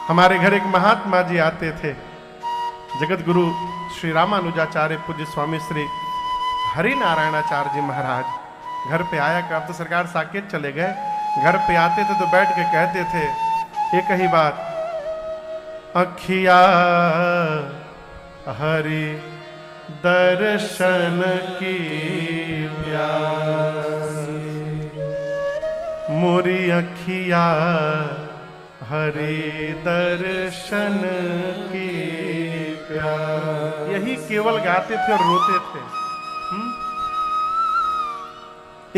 हमारे घर एक महात्मा जी आते थे, जगत गुरु श्री रामानुजाचार्य पूज्य स्वामी श्री हरि नारायणाचार्य जी महाराज घर पे आया कर, अब तो सरकार साकेत चले गए। घर पे आते थे तो बैठ के कहते थे एक ही बात, अखिया हरि दर्शन की प्यासी, मोरी अखिया हरि दर्शन की प्यासी। यही केवल गाते थे और रोते थे।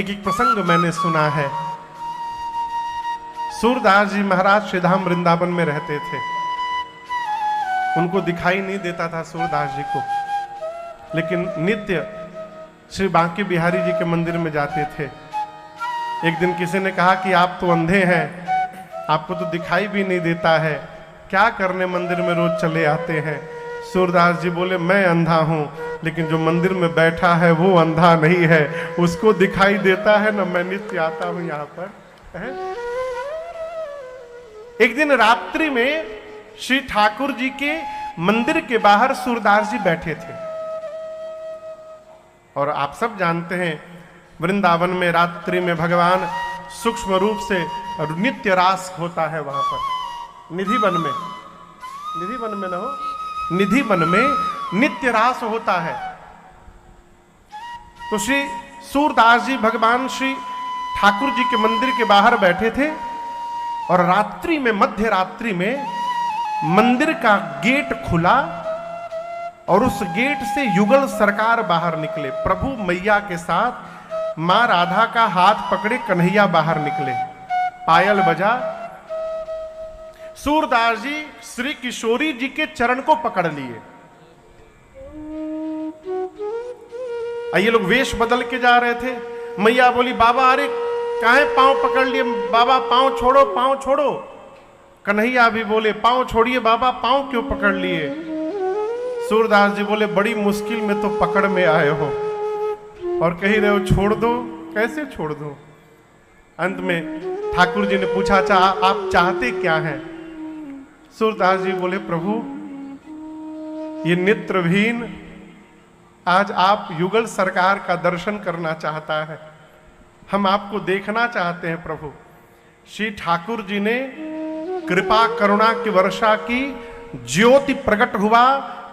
एक एक प्रसंग मैंने सुना है। सूरदास जी महाराज श्रीधाम वृंदावन में रहते थे। उनको दिखाई नहीं देता था सूरदास जी को, लेकिन नित्य श्री बांके बिहारी जी के मंदिर में जाते थे। एक दिन किसी ने कहा कि आप तो अंधे हैं, आपको तो दिखाई भी नहीं देता है, क्या करने मंदिर में रोज चले आते हैं? सूरदास जी बोले, मैं अंधा हूं, लेकिन जो मंदिर में बैठा है वो अंधा नहीं है, उसको दिखाई देता है ना, मैं नित्य आता हूं यहां पर है? एक दिन रात्रि में श्री ठाकुर जी के मंदिर के बाहर सूरदास जी बैठे थे। और आप सब जानते हैं वृंदावन में रात्रि में भगवान सूक्ष्म रूप से नित्य रास होता है वहां पर निधि वन में ना हो, निधि वन में नित्य रास होता है। तो श्री सूरदास जी भगवान श्री ठाकुर जी के मंदिर के बाहर बैठे थे और रात्रि में, मध्य रात्रि में मंदिर का गेट खुला और उस गेट से युगल सरकार बाहर निकले। प्रभु मैया के साथ मां राधा का हाथ पकड़े कन्हैया बाहर निकले, पायल बजा। सूरदास जी श्री किशोरी जी के चरण को पकड़ लिए। ये लोग वेश बदल के जा रहे थे। मैया बोली, बाबा अरे काहे पांव पकड़ लिए बाबा, पांव छोड़ो, पांव छोड़ो। कन्हैया भी बोले, पांव छोड़िए बाबा, पांव क्यों पकड़ लिए? सूरदास जी बोले, बड़ी मुश्किल में तो पकड़ में आए हो और कह रहे हो छोड़ दो, कैसे छोड़ दो? अंत में ठाकुर जी ने पूछा, अच्छा आप चाहते क्या हैं? सूरदास जी बोले, प्रभु ये नेत्रहीन आज आप युगल सरकार का दर्शन करना चाहता है, हम आपको देखना चाहते हैं प्रभु। श्री ठाकुर जी ने कृपा करुणा की वर्षा की, ज्योति प्रकट हुआ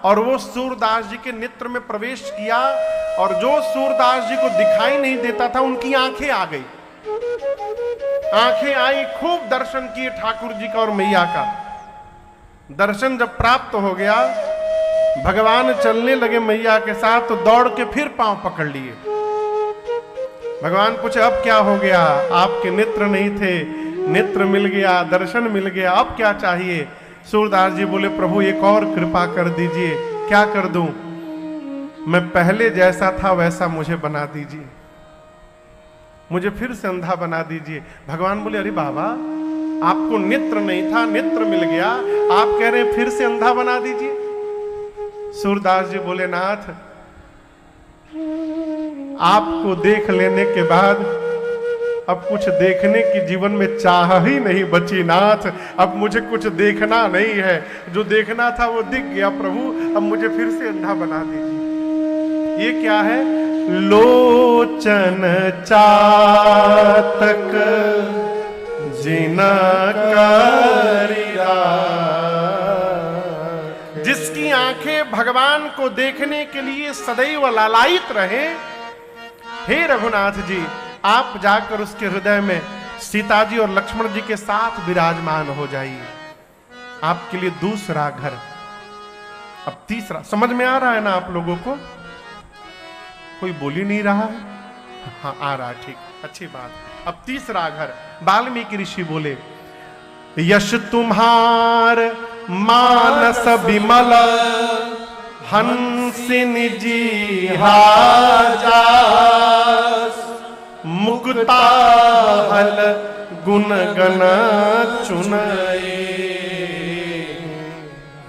और वो सूरदास जी के नेत्र में प्रवेश किया और जो सूरदास जी को दिखाई नहीं देता था उनकी आंखें आ गई, आंखें आई, खूब दर्शन किए ठाकुर जी का और मैया का। दर्शन जब प्राप्त हो गया, भगवान चलने लगे मैया के साथ, तो दौड़ के फिर पांव पकड़ लिए। भगवान पूछे, अब क्या हो गया? आपके नेत्र नहीं थे, नेत्र मिल गया, दर्शन मिल गया, अब क्या चाहिए? सूरदास जी बोले, प्रभु एक और कृपा कर दीजिए। क्या कर दूं? मैं पहले जैसा था वैसा मुझे बना दीजिए, मुझे फिर से अंधा बना दीजिए। भगवान बोले, अरे बाबा आपको नेत्र नहीं था, नेत्र मिल गया, आप कह रहे हैं फिर से अंधा बना दीजिए? सूरदास जी बोले, नाथ आपको देख लेने के बाद अब कुछ देखने की जीवन में चाह ही नहीं बची नाथ। अब मुझे कुछ देखना नहीं है, जो देखना था वो दिख गया प्रभु, अब मुझे फिर से अंधा बना दीजिए। ये क्या है? लोचन चातक जिना करिया, जिसकी आंखें भगवान को देखने के लिए सदैव लालायित रहे। हे रघुनाथ जी, आप जाकर उसके हृदय में सीता जी और लक्ष्मण जी के साथ विराजमान हो जाइए। आपके लिए दूसरा घर। अब तीसरा, समझ में आ रहा है ना आप लोगों को? कोई बोल ही नहीं रहा है? हाँ आ रहा है, ठीक, अच्छी बात। अब तीसरा घर। वाल्मीकि ऋषि बोले, यश तुम्हार मानस विमल हंसिनी जी हाजास, मुक्ता हल गुण गण चुनए,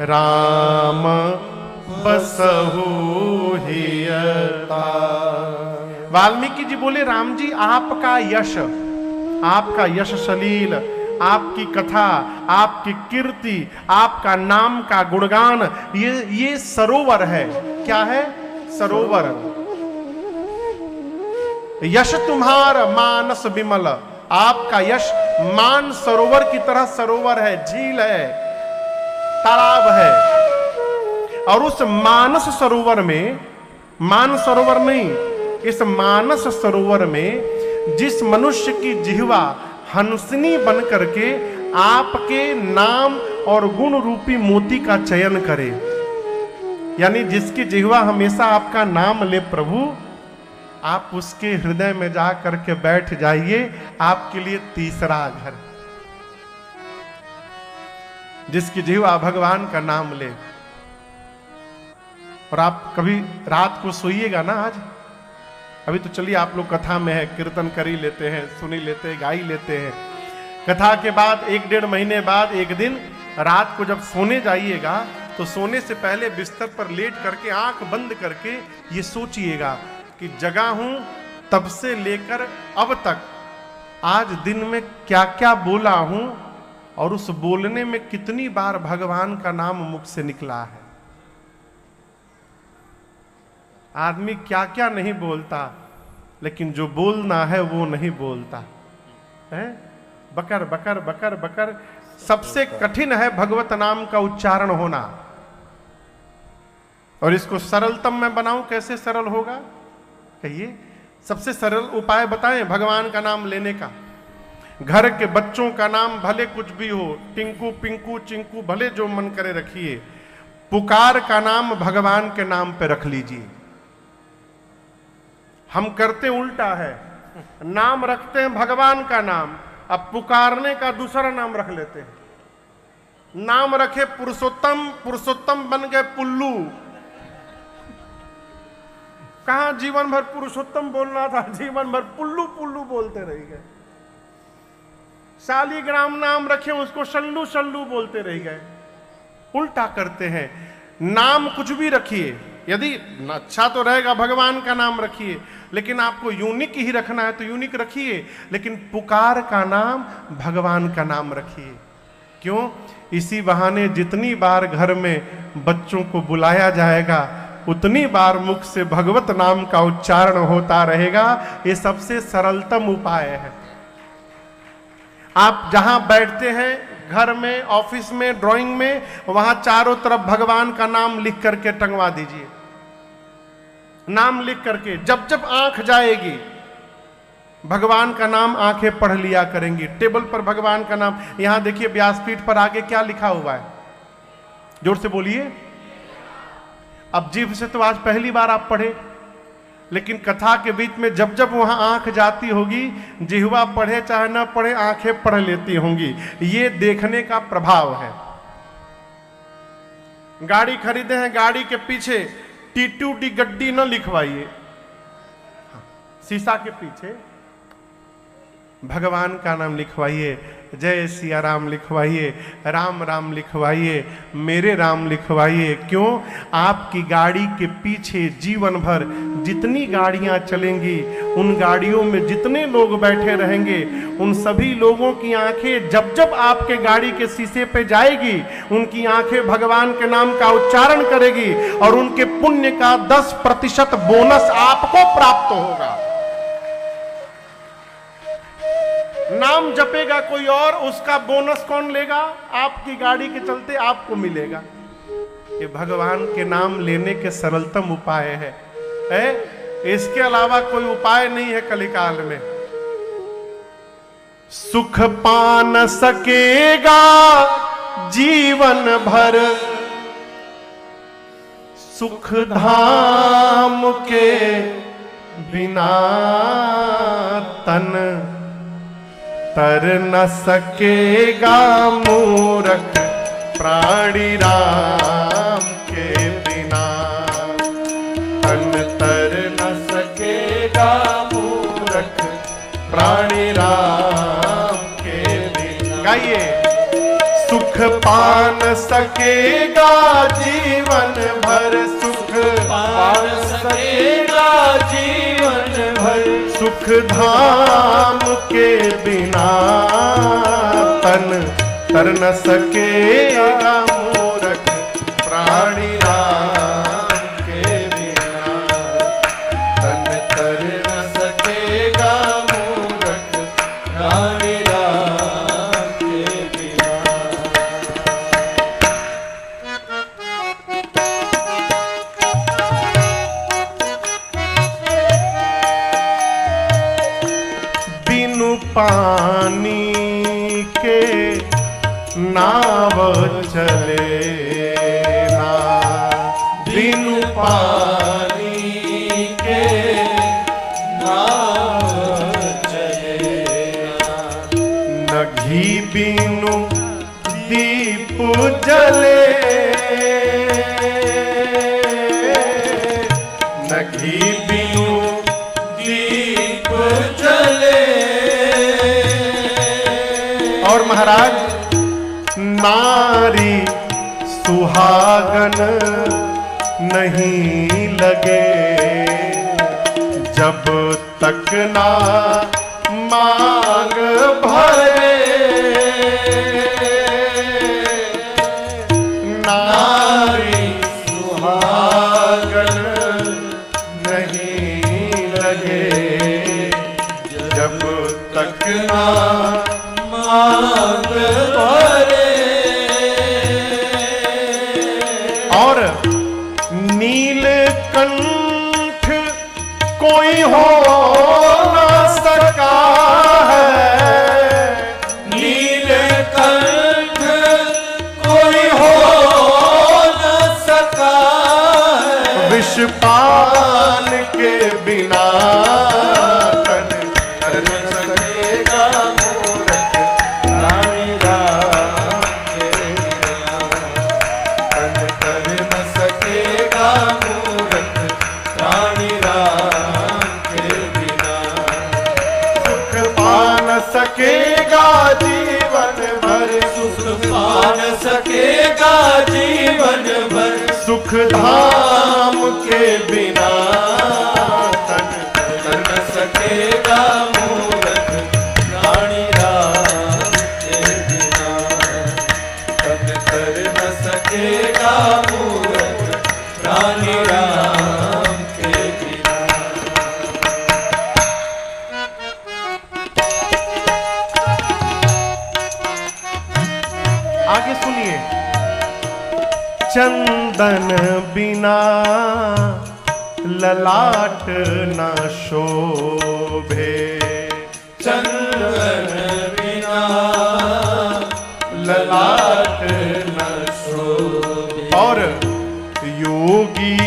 राम बसहु हियता। वाल्मीकि जी बोले, राम जी आपका यश सलील आपकी कथा, आपकी कीर्ति, आपका नाम का गुणगान, ये सरोवर है। क्या है? सरोवर। यश तुम्हार मानस विमल, आपका यश मान सरोवर की तरह सरोवर है, झील है, तालाब है। और उस मानस सरोवर में, मान सरोवर नहीं, इस मानस सरोवर में जिस मनुष्य की जिह्वा हंसनी बन करके आपके नाम और गुण रूपी मोती का चयन करे, यानी जिसकी जिह्वा हमेशा आपका नाम ले प्रभु, आप उसके हृदय में जा करके बैठ जाइए, आपके लिए तीसरा घर। जिसकी जिह्वा भगवान का नाम ले। और आप कभी रात को सोइएगा ना, आज अभी तो चलिए आप लोग कथा में है, कीर्तन कर ही लेते हैं, सुन ही लेते हैं, गा ही लेते हैं। कथा के बाद 1-1.5 महीने बाद एक दिन रात को जब सोने जाइएगा, तो सोने से पहले बिस्तर पर लेट करके आंख बंद करके ये सोचिएगा कि जगा हूं तब से लेकर अब तक, आज दिन में क्या क्या बोला हूं और उस बोलने में कितनी बार भगवान का नाम मुख से निकला है। आदमी क्या क्या नहीं बोलता, लेकिन जो बोलना है वो नहीं बोलता है। बकर बकर बकर बकर। सबसे कठिन है भगवत नाम का उच्चारण होना। और इसको सरलतम मैं बनाऊं, कैसे सरल होगा कहिए? सबसे सरल उपाय बताएं भगवान का नाम लेने का। घर के बच्चों का नाम भले कुछ भी हो, टिंकू पिंकू चिंकू भले जो मन करे रखिए, पुकार का नाम भगवान के नाम पे रख लीजिए। हम करते उल्टा है, नाम रखते हैं भगवान का नाम, अब पुकारने का दूसरा नाम रख लेते हैं। नाम रखे पुरुषोत्तम, पुरुषोत्तम बन गए पुल्लू। कहां जीवन भर पुरुषोत्तम बोलना था, जीवन भर पुल्लू पुल्लू बोलते रह गए। शालीग्राम नाम रखे, उसको शल्लू शल्लू बोलते रह गए। उल्टा करते हैं। नाम कुछ भी रखिए, यदि अच्छा तो रहेगा भगवान का नाम रखिए, लेकिन आपको यूनिक ही रखना है तो यूनिक रखिए, लेकिन पुकार का नाम भगवान का नाम रखिए। क्यों? इसी बहाने जितनी बार घर में बच्चों को बुलाया जाएगा, उतनी बार मुख से भगवत नाम का उच्चारण होता रहेगा। ये सबसे सरलतम उपाय है। आप जहां बैठते हैं, घर में, ऑफिस में, ड्राइंग में, वहां चारों तरफ भगवान का नाम लिख करके टंगवा दीजिए। नाम लिख करके जब जब आंख जाएगी भगवान का नाम आंखें पढ़ लिया करेंगी। टेबल पर भगवान का नाम, यहां देखिए व्यासपीठ पर आगे क्या लिखा हुआ है, जोर से बोलिए। अब जीभ से तो आज पहली बार आप पढ़े, लेकिन कथा के बीच में जब जब वहां आंख जाती होगी, जिह्वा पढ़े चाहे ना पढ़े, आंखें पढ़ लेती होंगी। ये देखने का प्रभाव है। गाड़ी खरीदे हैं, गाड़ी के पीछे टी गड्डी न लिखवाइए, शीशा के पीछे भगवान का नाम लिखवाइए। जय सिया राम लिखवाइए, राम राम लिखवाइए, मेरे राम लिखवाइए। क्यों? आपकी गाड़ी के पीछे जीवन भर जितनी गाड़ियां चलेंगी, उन गाड़ियों में जितने लोग बैठे रहेंगे, उन सभी लोगों की आंखें जब जब आपके गाड़ी के शीशे पे जाएगी, उनकी आंखें भगवान के नाम का उच्चारण करेगी और उनके पुण्य का 10% बोनस आपको प्राप्त होगा। नाम जपेगा कोई और, उसका बोनस कौन लेगा? आपकी गाड़ी के चलते आपको मिलेगा। ये भगवान के नाम लेने के सरलतम उपाय है। इसके अलावा कोई उपाय नहीं है कलिकाल में। सुख पान सकेगा जीवन भर, सुख धाम के बिना तन तर न सकेगा मूरख प्राणी राम के बिना। तन तर न सकेगा मूरख प्राणी राम के बिना। गाइए। सुख पान सकेगा जीवन भर, सुख पान सकेगा जीवन भर, सुख धाम के बिना तन तर न सकेगा मूरख प्राणी राम के बिना। तन तर न सकेगा मूरख प्राणी राम के बिना। बिनु पानी के नाव चले ना, बिनु पानी के नाव चले ना। न घी बिनु दीप जले, न घी बिनु दीप जले। और महाराज नारी सुहागन नहीं लगे, जब तक ना मांग भरे। नारी सुहागन नहीं लगे, जब तक ना मांग भरे। और नीलकंठ कोई हो न सका है, नीलकंठ कोई हो न सका है। विषपान के बिना तन तर न सकेगा मूरख प्राणी राम के बिना। तन तर न सकेगा मूरख प्राणी राम के बिना। सुख पान सकेगा जीवन भर, सुख पान सकेगा जीवन भर। सुख धाम के बिना तन तर न सकेगा मूरख प्राणी राम के बिना। तन तर न सकेगा मूरख प्राणी राम के बिना। आगे सुनिए। चंदन बिना ललाट न शोभे, चंदन बिना ललाट न शोभे। और योगी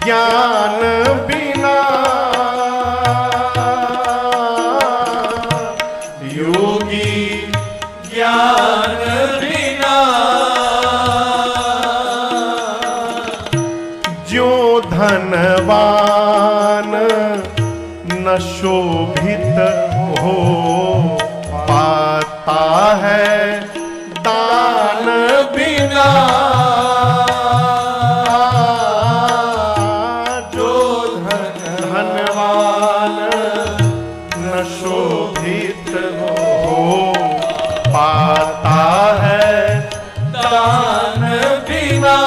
ज्ञान बिना, योगी ज्ञान बिना। जो धनवान न शोभित हो पाता है दान बिना। जो धनवान न शोभित हो पाता है दान बिना।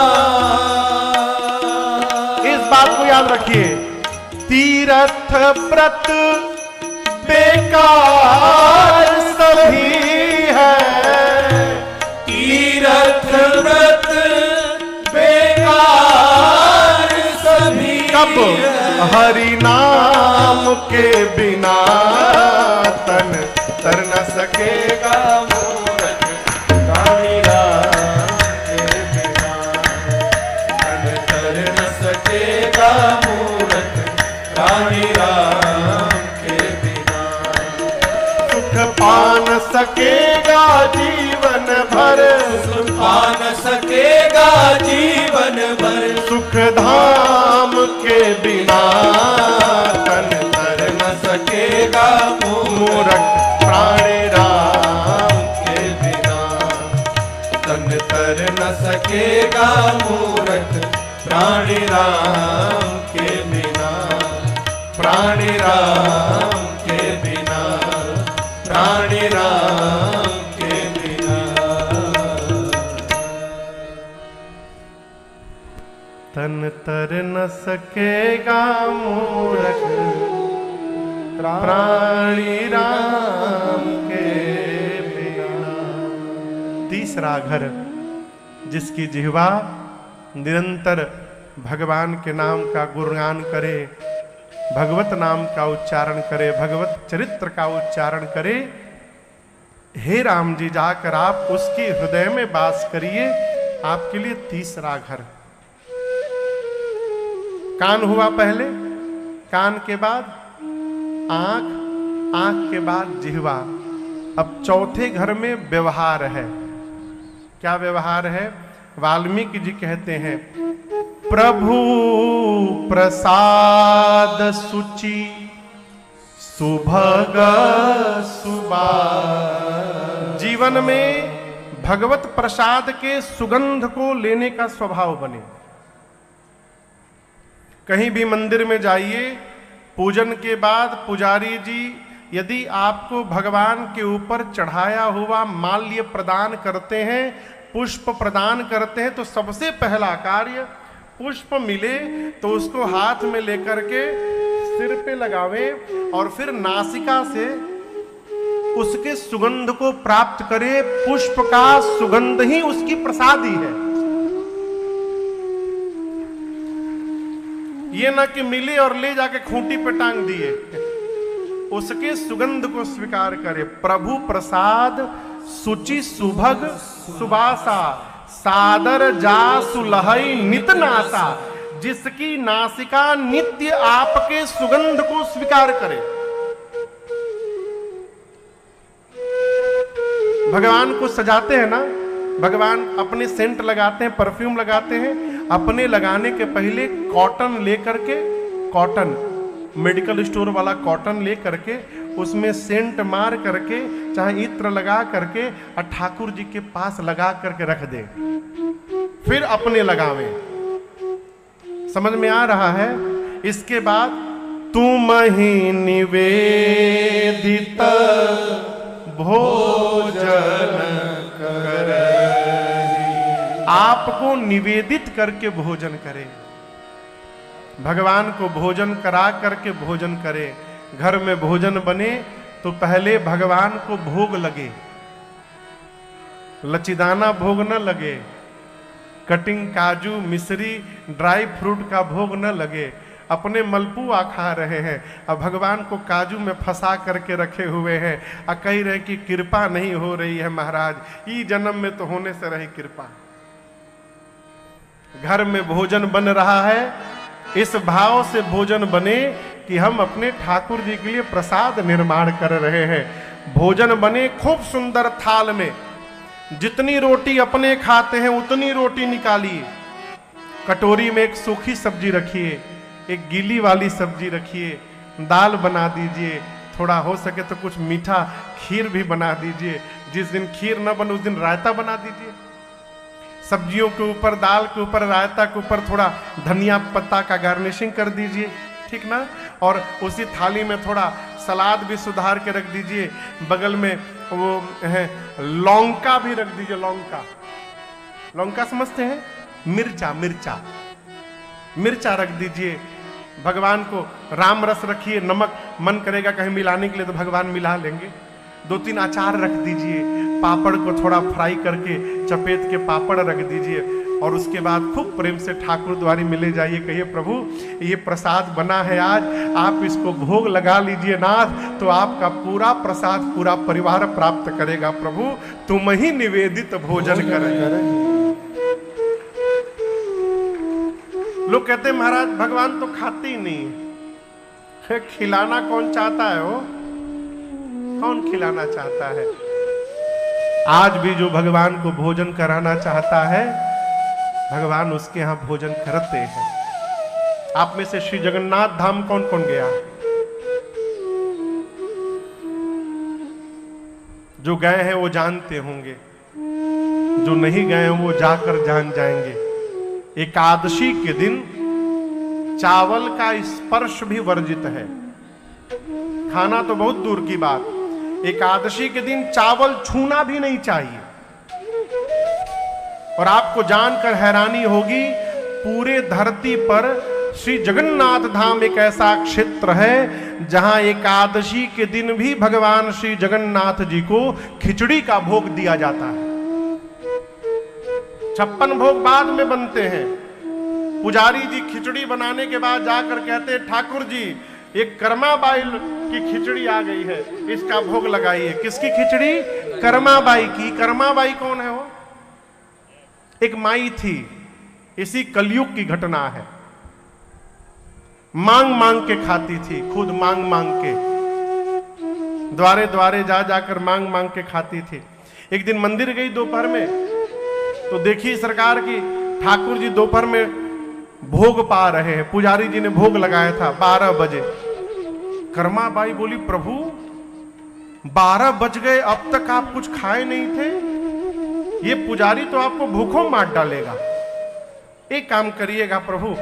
इस बात को याद रखिए। तीर्थ व्रत बेकार सभी है, तीर्थ व्रत बेकार सभी। कब? हरि नाम के बिना तन तर न सकेगा मूरख प्राणी राम के बिना। तन तर न सकेगा मूरख प्राणी राम के बिना। सुख पान सकेगा जीवन भर, सुख पान सकेगा जीवन भर। सुख धाम के बिना तन तर न सकेगा मूरख प्राणी राम के बिना। तन तर न सकेगा मूरख प्राणी राम के बिना। प्राणी राम के बिना, प्राणी राम के तन तर न सकेगा मूरख प्राणी राम के बिना। तीसरा घर, जिसकी जिह्वा निरंतर भगवान के नाम का गुणगान करे, भगवत नाम का उच्चारण करे, भगवत चरित्र का उच्चारण करे। हे राम जी, जाकर आप उसके हृदय में वास करिए। आपके लिए तीसरा घर। कान हुआ पहले, कान के बाद आंख, आंख के बाद जिह्वा। अब चौथे घर में व्यवहार है। क्या व्यवहार है? वाल्मीकि जी कहते हैं, प्रभु प्रसाद सुचि सुभग सुबा। जीवन में भगवत प्रसाद के सुगंध को लेने का स्वभाव बने। कहीं भी मंदिर में जाइए, पूजन के बाद पुजारी जी यदि आपको भगवान के ऊपर चढ़ाया हुआ माल्य प्रदान करते हैं, पुष्प प्रदान करते हैं, तो सबसे पहला कार्य पुष्प मिले तो उसको हाथ में लेकर के सिर पे लगावें और फिर नासिका से उसके सुगंध को प्राप्त करे। पुष्प का सुगंध ही उसकी प्रसादी है। ये ना कि मिले और ले जाके खूंटी पे टांग दिए, उसके सुगंध को स्वीकार करे। प्रभु प्रसाद सुचि सुभग सुबासा, सादर जा सुलहई नित नासा। जिसकी नासिका नित्य आपके सुगंध को स्वीकार करे। भगवान को सजाते हैं ना, भगवान अपने सेंट लगाते हैं, परफ्यूम लगाते हैं। अपने लगाने के पहले कॉटन लेकर के, कॉटन मेडिकल स्टोर वाला कॉटन लेकर के उसमें सेंट मार करके, चाहे इत्र लगा करके और ठाकुर जी के पास लगा करके रख दे, फिर अपने लगावे। समझ में आ रहा है? इसके बाद तुम ही निवेदित भोजन कर, आपको निवेदित करके भोजन करे। भगवान को भोजन करा करके भोजन करे। घर में भोजन बने तो पहले भगवान को भोग लगे, लचीदाना भोग न लगे, कटिंग काजू मिश्री ड्राई फ्रूट का भोग न लगे। अपने मलपुआ खा रहे हैं, अब भगवान को काजू में फंसा करके रखे हुए हैं, और कह रहे कि कृपा नहीं हो रही है महाराज, ई जन्म में तो होने से रही कृपा। घर में भोजन बन रहा है, इस भाव से भोजन बने कि हम अपने ठाकुर जी के लिए प्रसाद निर्माण कर रहे हैं। भोजन बने खूब सुंदर थाल में, जितनी रोटी अपने खाते हैं उतनी रोटी निकालिए। कटोरी में एक सूखी सब्जी रखिए, एक गीली वाली सब्जी रखिए, दाल बना दीजिए, थोड़ा हो सके तो कुछ मीठा खीर भी बना दीजिए। जिस दिन खीर न बने उस दिन रायता बना दीजिए। सब्जियों के ऊपर, दाल के ऊपर, रायता के ऊपर थोड़ा धनिया पत्ता का गार्निशिंग कर दीजिए, ठीक ना। और उसी थाली में थोड़ा सलाद भी सुधार के रख दीजिए। बगल में वो है लौंका भी रख दीजिए। लौंका, लौंका समझते हैं? मिर्चा, मिर्चा, मिर्चा रख दीजिए। भगवान को राम रस रखिए, नमक मन करेगा कहीं मिलाने के लिए तो भगवान मिला लेंगे। 2-3 अचार रख दीजिए। पापड़ को थोड़ा फ्राई करके चपेट के पापड़ रख दीजिए। और उसके बाद खूब प्रेम से ठाकुर द्वारी मिले जाइए, कहिए प्रभु ये प्रसाद बना है आज, आप इसको भोग लगा लीजिए नाथ, तो आपका पूरा प्रसाद पूरा परिवार प्राप्त करेगा। प्रभु तुम ही निवेदित भोजन करें। लोग कहते हैं महाराज भगवान तो खाते ही नहीं। खिलाना कौन चाहता है? वो कौन खिलाना चाहता है? आज भी जो भगवान को भोजन कराना चाहता है, भगवान उसके यहां भोजन करते हैं। आप में से श्री जगन्नाथ धाम कौन कौन गया? जो गए हैं वो जानते होंगे, जो नहीं गए हैं वो जाकर जान जाएंगे। एकादशी के दिन चावल का स्पर्श भी वर्जित है। खाना तो बहुत दूर की बात, एकादशी के दिन चावल छूना भी नहीं चाहिए। और आपको जानकर हैरानी होगी, पूरे धरती पर श्री जगन्नाथ धाम एक ऐसा क्षेत्र है जहां एकादशी के दिन भी भगवान श्री जगन्नाथ जी को खिचड़ी का भोग दिया जाता है। 56 भोग बाद में बनते हैं। पुजारी जी खिचड़ी बनाने के बाद जाकर कहते हैं, ठाकुर जी एक कर्माबाई की खिचड़ी आ गई है, इसका भोग लगाइए। किसकी खिचड़ी? कर्माबाई की। कर्माबाई कौन है? वो एक माई थी। इसी कलयुग की घटना है। मांग मांग के खाती थी, खुद मांग मांग के, द्वारे द्वारे जा जाकर मांग मांग के खाती थी। एक दिन मंदिर गई दोपहर में, तो देखी सरकार की ठाकुर जी दोपहर में भोग पा रहे हैं। पुजारी जी ने भोग लगाया था 12 बजे। कर्माबाई बोली, प्रभु 12 बज गए, अब तक आप कुछ खाए नहीं थे? ये पुजारी तो आपको भूखों मार डालेगा। एक काम करिएगा प्रभु,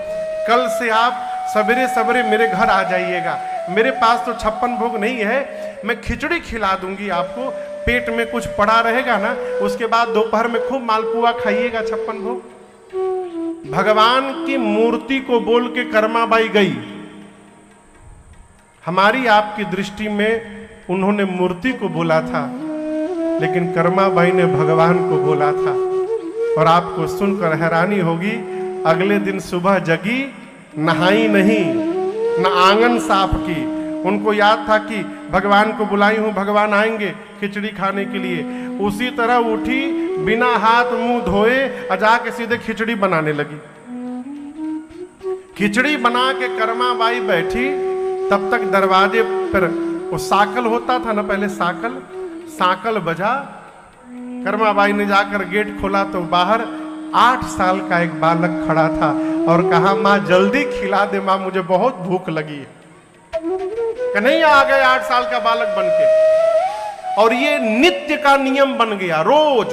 कल से आप सवेरे सवेरे मेरे घर आ जाइएगा। मेरे पास तो 56 भोग नहीं है, मैं खिचड़ी खिला दूंगी आपको। पेट में कुछ पड़ा रहेगा ना, उसके बाद दोपहर में खूब मालपुआ खाइएगा 56 भोग। भगवान की मूर्ति को बोल के कर्माबाई गई। हमारी आपकी दृष्टि में उन्होंने मूर्ति को बोला था, लेकिन कर्माबाई ने भगवान को बोला था। और आपको सुनकर हैरानी होगी, अगले दिन सुबह जगी, नहाई नहीं, न आंगन साफ की। उनको याद था कि भगवान को बुलाई हूं, भगवान आएंगे खिचड़ी खाने के लिए। उसी तरह उठी, बिना हाथ मुंह धोए जाके सीधे खिचड़ी बनाने लगी। खिचड़ी बना के कर्माबाई बैठी, तब तक दरवाजे पर वो साकल होता था ना, पहले साकल बजा। कर्माबाई ने जाकर गेट खोला तो बाहर 8 साल का एक बालक खड़ा था और कहा, माँ जल्दी खिला दे माँ, मुझे बहुत भूख लगी है। कन्हैया आ गए 8 साल का बालक बनके। और ये नित्य का नियम बन गया। रोज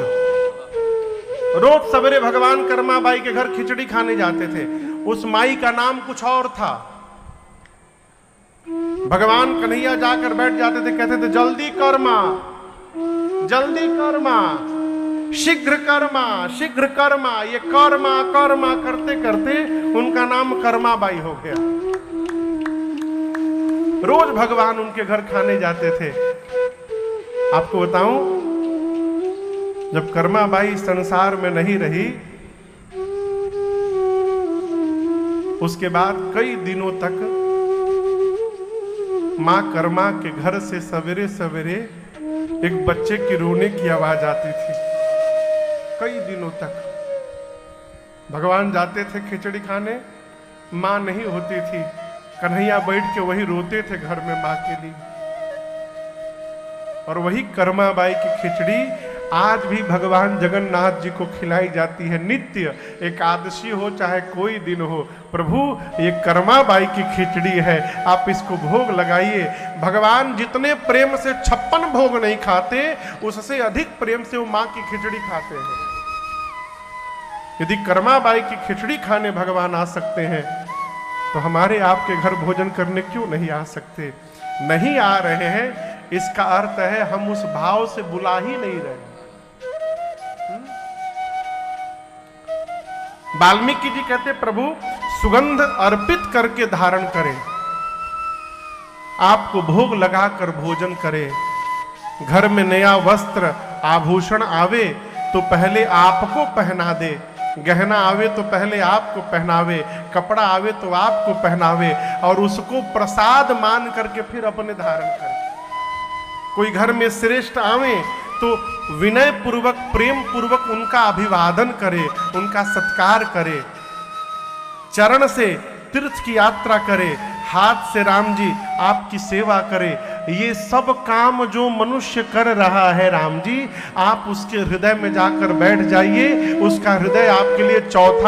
सवेरे भगवान कर्माबाई के घर खिचड़ी खाने जाते थे। उस माई का नाम कुछ और था। भगवान कन्हैया जाकर बैठ जाते थे, कहते थे, जल्दी कर्मा, जल्दी कर्मा, शीघ्र कर्मा, शीघ्र कर्मा। ये कर्मा कर्मा करते करते उनका नाम कर्माबाई हो गया। रोज भगवान उनके घर खाने जाते थे। आपको बताऊं, जब कर्माबाई संसार में नहीं रही, उसके बाद कई दिनों तक मां कर्मा के घर से सवेरे सवेरे एक बच्चे की रोने की आवाज आती थी। कई दिनों तक भगवान जाते थे खिचड़ी खाने, मां नहीं होती थी। कन्हैया बैठ के वही रोते थे घर में मां के लिए। और वही कर्माबाई की खिचड़ी आज भी भगवान जगन्नाथ जी को खिलाई जाती है। नित्य एकादशी हो चाहे कोई दिन हो, प्रभु ये कर्माबाई की खिचड़ी है, आप इसको भोग लगाइए। भगवान जितने प्रेम से 56 भोग नहीं खाते, उससे अधिक प्रेम से वो मां की खिचड़ी खाते हैं। यदि कर्माबाई की खिचड़ी खाने भगवान आ सकते हैं, तो हमारे आपके घर भोजन करने क्यों नहीं आ सकते? नहीं आ रहे हैं, इसका अर्थ है हम उस भाव से बुला ही नहीं रहे। वाल्मीकि जी कहते, प्रभु सुगंध अर्पित करके धारण करें, आपको भोग लगाकर भोजन करें। घर में नया वस्त्र आभूषण आवे तो पहले आपको पहना दे, गहना आवे तो पहले आपको पहनावे, कपड़ा आवे तो आपको पहनावे, और उसको प्रसाद मान करके फिर अपने धारण करे। कोई घर में श्रेष्ठ आवे तो विनय पूर्वक, प्रेम पूर्वक उनका अभिवादन करे, उनका सत्कार करे, चरण से तीर्थ की यात्रा करे, हाथ से राम जी आपकी सेवा करे। ये सब काम जो मनुष्य कर रहा है राम जी, आप उसके हृदय में जाकर बैठ जाइए, उसका हृदय आपके लिए चौथा